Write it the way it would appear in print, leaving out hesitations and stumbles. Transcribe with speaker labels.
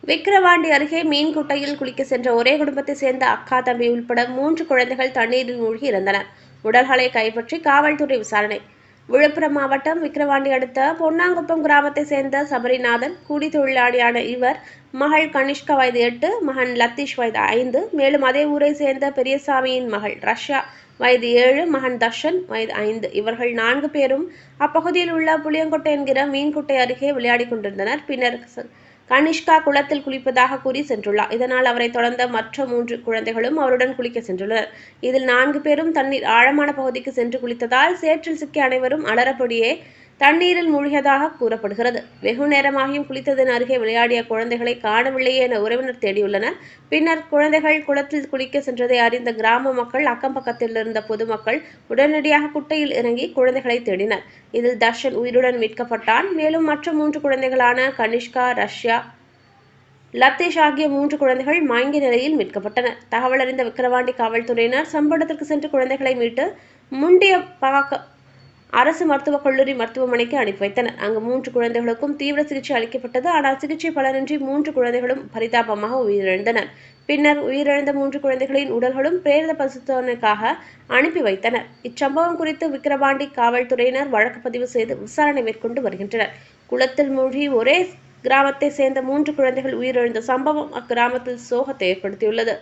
Speaker 1: விக்கிரவாண்டி அருகே மீன்குட்டையில் குளிக்க சென்ற ஒரே குடும்பத்தை சேர்ந்த அக்கா தம்பி உள்பட 3 குழந்தைகள் தண்ணீரில் மூழ்கி இறந்தனர். உடல்களை கைப்பற்றி காவல்துறை விசாரணை. விழுப்புரம் மாவட்டம் விக்கிரவாண்டி அடுத்த பொன்னாங்குப்பம் கிராமத்தை சேர்ந்த சபரிநாதன் கூலி தொழிலாளியான இவர் மகள் கனிஷ்கா வயது 8, மகன் லத்தீஷ் வயது 5, மேலும் அதே ஊரை சேர்ந்த பெரியசாமியின் மகள் ரஷ்யா வயது 7, மகன் தர்ஷன் வயது 5. இவர்கள் 4 பேரும் அப்பகுதியில் உள்ள புளியங்கொட்டை என்கிற மீன்குட்டை அருகே விளையாடி கொண்டிருந்தனர். பின்னர் கனிஷ்கா குளத்தில் குளிப்பதாக கூறி சென்றுள்ளார். இதனால் அவரை தொடர்ந்த மற்ற 3 குழந்தைகளும் அவருடன் குளிக்க சென்றுள்ளனர். இதில் 4 பேரும் தண்ணீர் ஆழமான பகுதிக்கு சென்று குளித்ததால் சேற்றில் சிக்கிய அனைவரும் அலறபடியே தண்ணீரில் மூழ்கியதாக கூறப்படுகிறது. வெகு நேரமாகியும் குளித்ததன் அருகே விளையாடிய குழந்தைகளை காணவில்லையே என உறவினர் தேடியுள்ளனர். பின்னர் குழந்தைகள் குளத்தில் குளிக்க சென்றதை அறிந்த கிராம மக்கள், அக்கம் பக்கத்தில் இருந்த பொதுமக்கள் உடனடியாக குட்டையில் இறங்கி குழந்தைகளை தேடினர். இதில் தர்ஷன் உயிருடன் மீட்கப்பட்டான். மேலும் மற்ற 3 குழந்தைகளான கனிஷ்கா, ரஷ்யா, லத்தீஷ் ஆகிய 3 குழந்தைகள் மயங்கிய நிலையில் மீட்கப்பட்டனர். தகவல் அறிந்த விக்கிரவாண்டி காவல்துறையினர் சம்பவ இடத்திற்கு சென்று குழந்தைகளை மீட்டு முண்டியப்பாக்கம் அரசு மருத்துவக் கல்லூரி மருத்துவமனைக்கு அனுப்பி வைத்தனர். அங்கு 3 குழந்தைகளுக்கும் தீவிர சிகிச்சை அளிக்கப்பட்டது. ஆனால் சிகிச்சை பலனின்றி 3 குழந்தைகளும் பரிதாபமாக உயிரிழந்தனர். பின்னர் உயிரிழந்த 3 குழந்தைகளின் உடல்களும் பிரேத பரிசோதனைக்காக அனுப்பி வைத்தனர். இச்சம்பவம் குறித்து விக்கிரவாண்டி காவல்துறையினர் வழக்கு பதிவு செய்து விசாரணை மேற்கொண்டு வருகின்றனர். குளத்தில் மூழ்கி ஒரே கிராமத்தை சேர்ந்த 3 குழந்தைகள் உயிரிழந்த சம்பவம் அக்கிராமத்தில் சோகத்தை ஏற்படுத்தியுள்ளது.